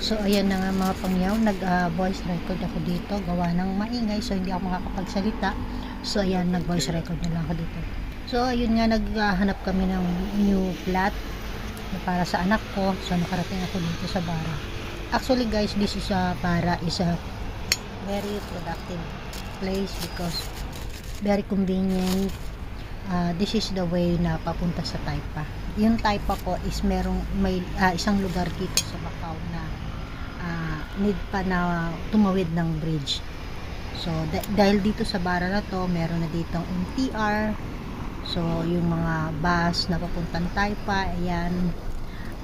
So ayan na nga mga pangyaw, nag voice record ako dito, gawa ng maingay, so hindi ako makakapagsalita. So ayan, nag voice record na lang ako dito. So ayun nga, naghahanap kami ng new flat para sa anak ko. So nakarating ako dito sa Bara. Actually guys, this is Bara is a very productive place because very convenient. This is the way na papunta sa Taipa. Yung Taipa po is may isang lugar dito sa Macau na need pa na tumawid ng bridge. So dahil dito sa Bara na to, meron na ditong MTR. So yung mga bus na papuntang Taipa, ayan.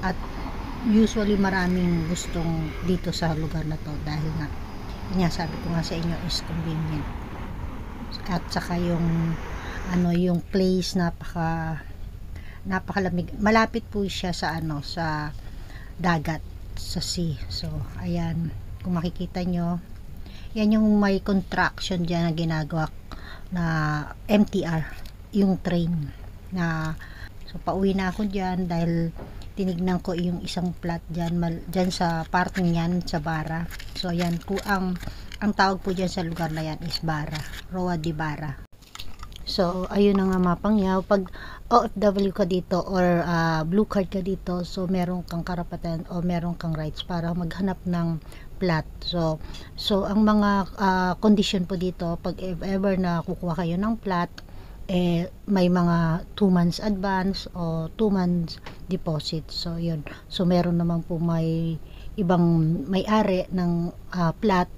At usually maraming gustong dito sa lugar na to dahil nga sabi ko nga sa inyo is convenient. At saka yung yung place napakalamig. Malapit po siya sa sa dagat, sa sea. So ayan, kung makikita nyo, yan yung may contraction dyan na ginagawa na MTR, yung train na. So pauwi na ako dyan dahil tinignan ko yung isang plat dyan sa parting yan sa Bara. So ayan po, ang tawag po dyan sa lugar na yan is Bara, Roa de Bara. So ayun na nga mapangyaw, pag OFW ka dito or blue card ka dito, so meron kang karapatan o meron kang rights para maghanap ng plat. So ang mga condition po dito, pag if ever na kukuha kayo ng plat, may mga 2 months advance o 2 months deposit. So yun, so meron naman po may ibang may-ari ng plat,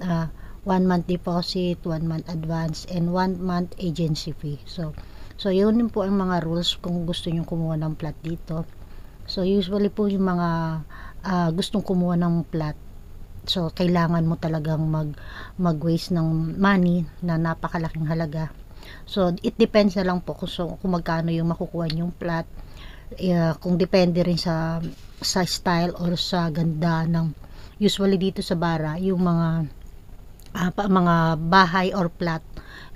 1 month deposit, 1 month advance, and 1 month agency fee. So yun po ang mga rules kung gusto nyo kumuha ng plat dito. So usually po yung mga gustong kumuha ng plat, so kailangan mo talagang mag-waste ng money na napakalaking halaga. So it depends na lang po kung magkano yung makukuha yung plat. Kung depende rin sa style or sa ganda ng, usually dito sa Bara, yung mga bahay or plat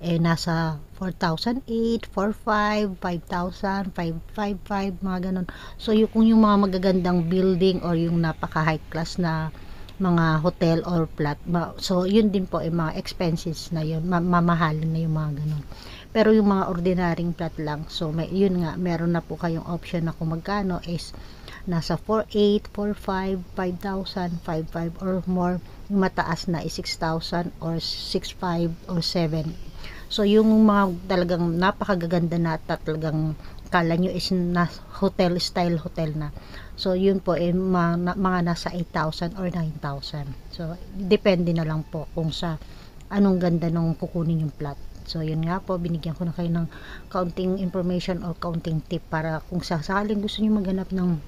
nasa 4,008, 4,500, 5,000, 555, mga ganun. So kung yung mga magagandang building or yung napaka high class na mga hotel or plat, so yun din po mga expenses na yun, mamahalin na yung mga ganun. Pero yung mga ordinaryong plat lang, so yun nga, meron na po kayong option na kung magkano is nasa 4,800, 4,500, 5,000, 5,500 or more. Yung mataas na is 6,000 or 6,500 or 7. So yung mga talagang napakagaganda na talagang kala nyo is na hotel style hotel na, so yun po mga nasa 8,000 or 9,000. So depende na lang po kung sa anong ganda nung kukunin yung plat. So yun nga po, binigyan ko na kayo ng counting information or counting tip para kung sakaling gusto nyo maghanap ng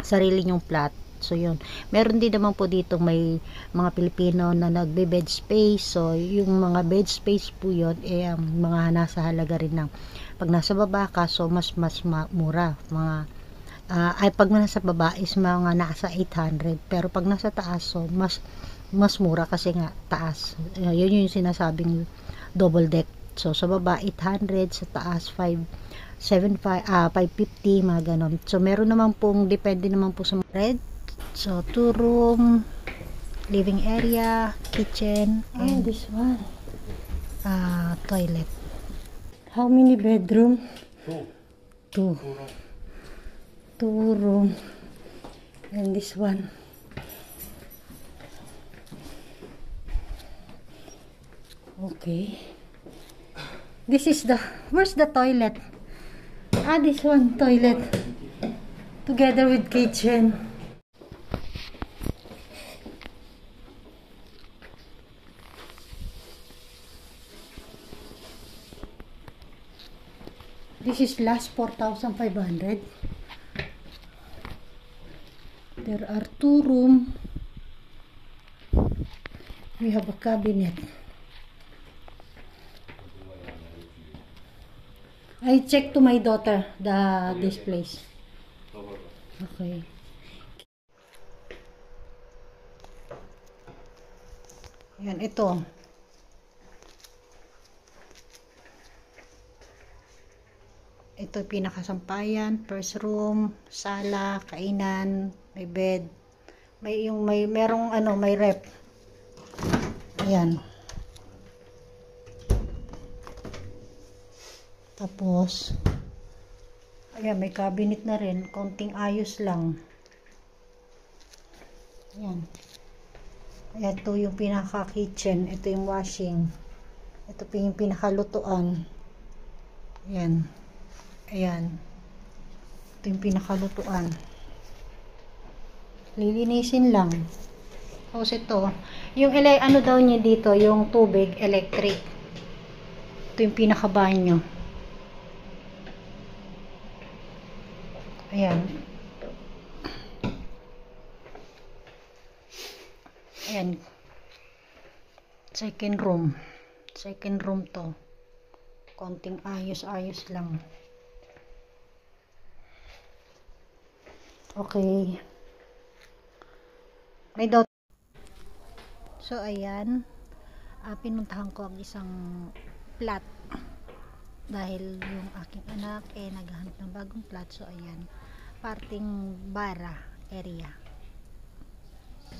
sarili nyong plat. So yun, meron din naman po dito may mga Pilipino na nagbe-bed space. So yung mga bed space po yun mga nasa halaga rin ng, pag nasa baba ka, so mas mura, mga pag nasa baba is mga nasa 800, pero pag nasa taas, so mas mura kasi nga taas. Yun yung sinasabing double deck. So sa baba 800, sa taas 550, mga ganon. So meron naman pong, depende naman po sa red. So 2 room, living area, kitchen, and this one. toilet. How many bedroom? 2 room. And this one. Okay. This is where's the toilet? This one toilet. Together with kitchen. This is last 4,500. There are 2 room. We have a cabinet. I check to my daughter this place. Okay. Yan, ito. Ito pinakasampayan, first room, sala, kainan, may bed, merong may rep. Ayan. Tapos, ayan, may cabinet na rin. Konting ayos lang. Ayan. Ayan, ito yung pinaka-kitchen. Ito yung washing. Ito yung pinakalutuan. Ayan. Ayan. Ito yung pinakalutuan. Lilinisin lang. Tapos ito, yung ano daw niya dito, yung tubig, electric. Ito yung pinakabanyo. Ayan. Ayan. Second room. Second room to. Konting ayos-ayos lang. Okay. May dot. So, ayan. Pinuntahan ko ang isang flat. Dahil yung aking anak naghahanap ng bagong flat. So, ayan. Parting Bara area.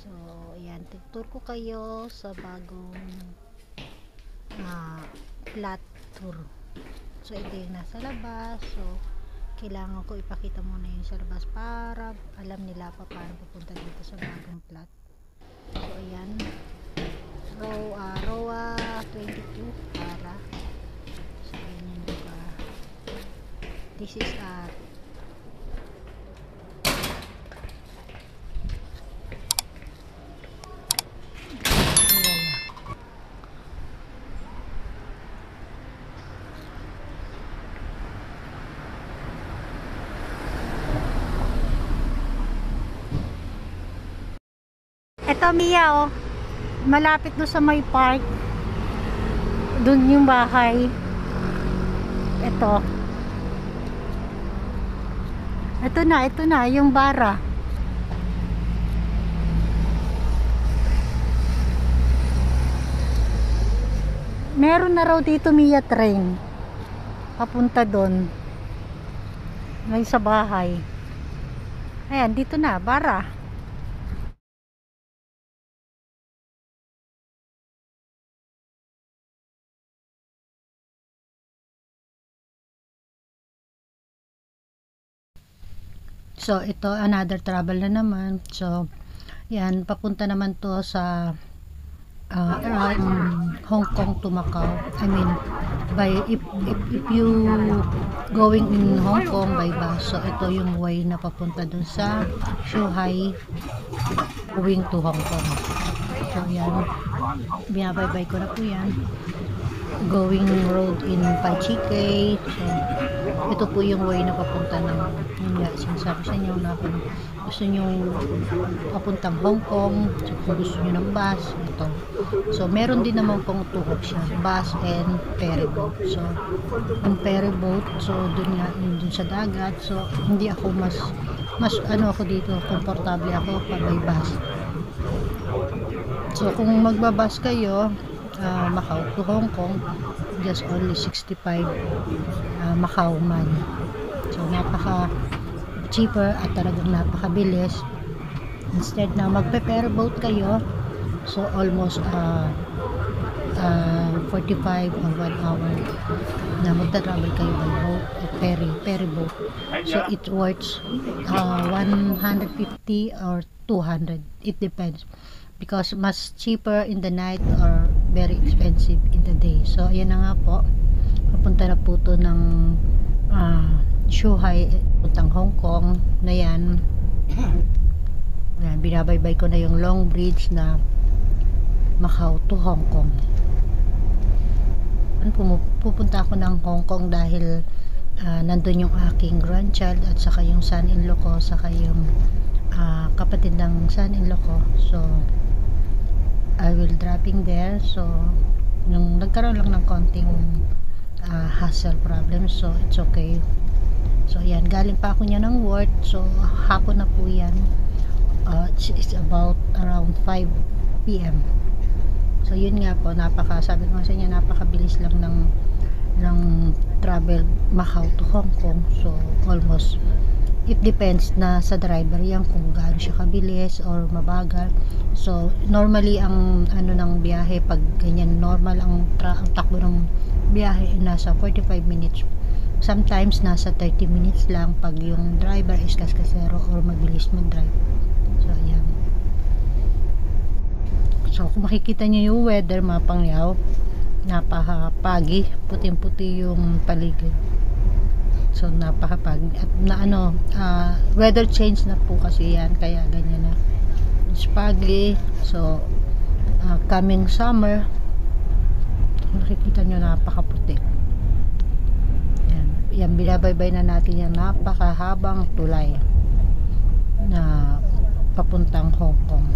So, ayan. Tutur ko kayo sa bagong flat tour. So, ito yung nasa labas. So, kailangan ko ipakita muna yung sa labas para alam nila pa paano pupunta dito sa bagong flat. So, ayan. Rowa 22 para. So, ayan yung lugar. This is Ito Mia, oh. Malapit doon sa may park. Doon yung bahay. Ito. Ito na yung Bara. Meron na raw dito Mia train. Papunta doon. May sa bahay. Ayan, dito na, Bara. So, ito, another travel na naman. So, yan, papunta naman to sa Hong Kong to Macau. I mean, if you going in Hong Kong by bus, so ito yung way na papunta dun sa Zhuhai going to Hong Kong. So, yan. Binabaybay ko na po yan. Going road in Paichike. So, ito po yung way na papunta ng sinasabi sa inyo na kung gusto nyo papuntang Hong Kong, so kung gusto nyo ng bus, ito. So, meron din naman pong two option, bus and ferry boat. So, ang ferry boat, so dun sa dagat, so hindi ako mas ako dito, komportable ako pag may bus. So, kung magbabas kayo, Macau to Hong Kong, just only 65 Macau money. So, napaka cheaper at talagang napakabilis. Instead na magpe-ferry boat kayo, so almost 45 or 1 hour na magta-travel kayo by boat at ferry boat. So, it worth 150 or 200. It depends. Because mas cheaper in the night or very expensive in the day. So, ayan na nga po. Papunta na po to ng Zhuhai, puntang Hong Kong na yan. Ayan, binabaybay ko na yung long bridge na Macau to Hong Kong. Pupunta ako ng Hong Kong dahil nandun yung aking grandchild at saka yung son-in-law ko, saka yung kapatid ng son-in-law ko. So, I will dropping there. So, nung nagkaroon lang ng konting hassle problem, so it's okay. So, yan, galing pa ako niya ng work. So, hapon na po yan. It's about around 5 PM. So, yun nga po, sabi ko sa inyo, napakabilis lang ng travel Macau to Hong Kong. So, almost it depends na sa driver yan kung gaano siya kabilis or mabagal. So normally ang ano ng biyahe pag ganyan, normal ang takbo ng biyahe nasa 45 minutes. Sometimes nasa 30 minutes lang pag yung driver is kaskasero or mabilis mag-drive. So ayan. So kung makikita niyo yung weather, mga pangyaw, napakapagi, puting-puti yung paligid. So napakapagi at na weather change na po kasi yan, kaya ganyan na. It's pagi. So coming summer, makikita nyo napakaputi. Yan, binabaybay na natin yung napakahabang tulay na papuntang Hong Kong.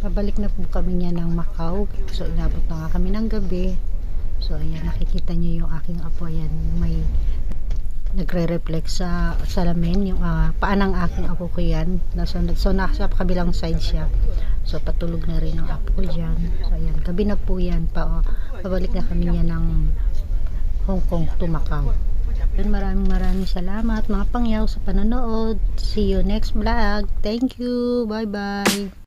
Pabalik na po kami niya ng Macau. So inabot na nga kami ng gabi. So ayan, nakikita niyo yung aking apo. Ayan, may nagre-reflect sa salamin yung paan ng aking apo ko yan. So nasa kabilang side siya. So patulog na rin ang apo ko dyan. So ayan, gabi na po yan. Pabalik na kami niya ng Hong Kong to Macau. Maraming salamat mga pangyaw sa panonood. See you next vlog. Thank you. Bye bye.